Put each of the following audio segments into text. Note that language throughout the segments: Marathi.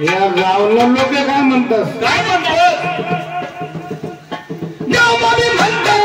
या गावला लोक काय म्हणतात? काय म्हणतात? गावमध्ये म्हणतात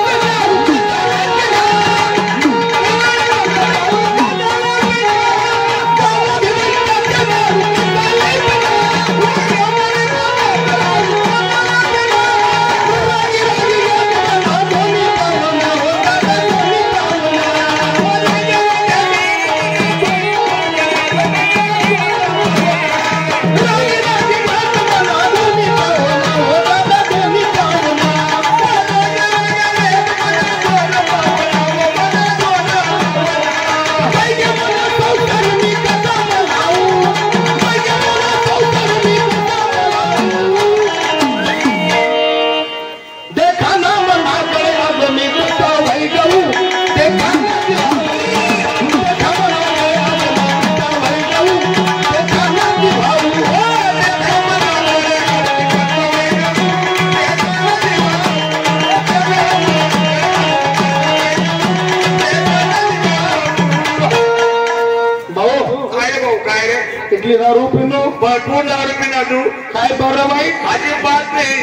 दारू पिनो भरपूर दारू पिना तू काय बरं बाई? अजिबात नाही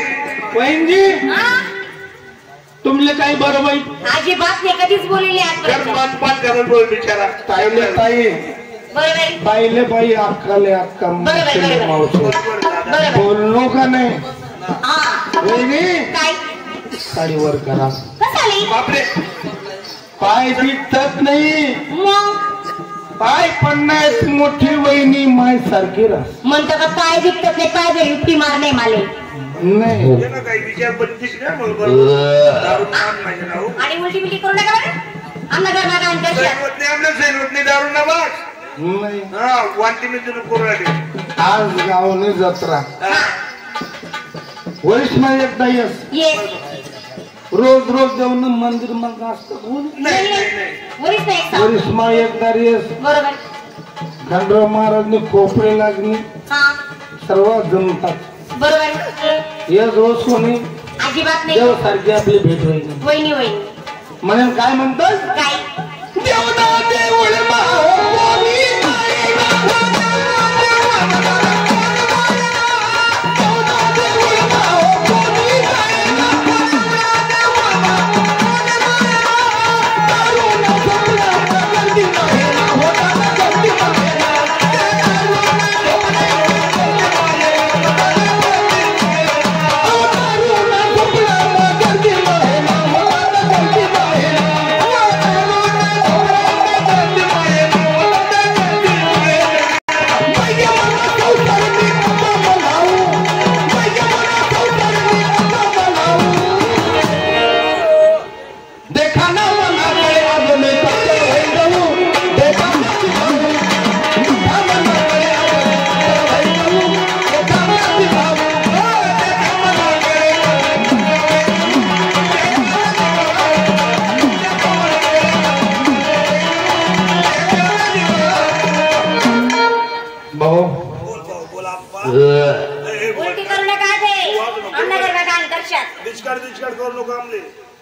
बहीणजी तुमले काय बरं बाई? अजिबात नाही कधीच बोललेली पाच करून बोल बिचारा ताईले ताई बाईले बाई अक्काले अक्का बोललो का नाही? काय साडीवर करा बापरे पाय दिसत नाही मग पाय पडण्यात मोठी वहिनी माय सारखी राह म्हणतो का पाय दिसत नाही पाय दे युक्ती मार नाही माले नाही काही विचार बत्तीस आणि उलटी बिलटी करू नका बरं आम्हाला घरला काम आपल्या दारू ना बस नाही वाटते मी तुला करू राहिले आज गावने जत्रा वरिष्ठ मा एकदा ये रोज रोज जाऊन मंदिर मग असतं वरिष्ठ मा एकदा येस बरोबर खंडराव महाराजने खोपडे लागली सर्व जमतात बरोबर ये रोज कोणी अजिबात नाही देव सारखी आपली भेट होईल वहिनी वहिनी म्हणून काय म्हणतात काय देवना देऊळ माहोनी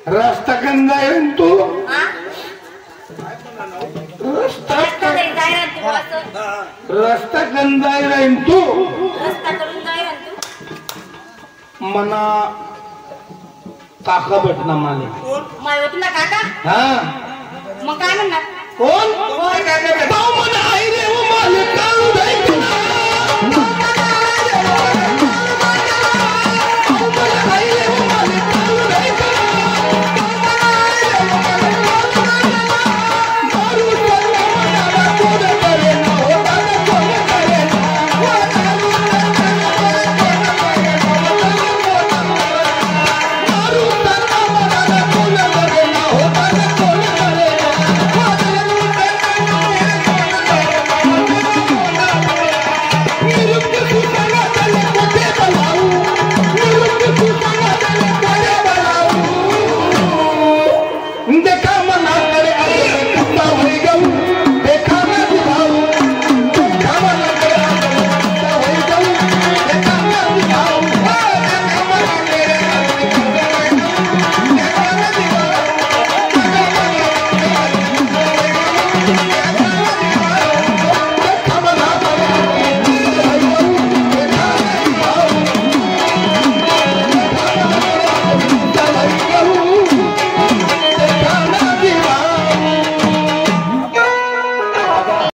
रस्ता कन जाईल तू रस्ता कन जाईल तू मना काका भेटना माने तुला काका हा मग काय म्हणणार कोण?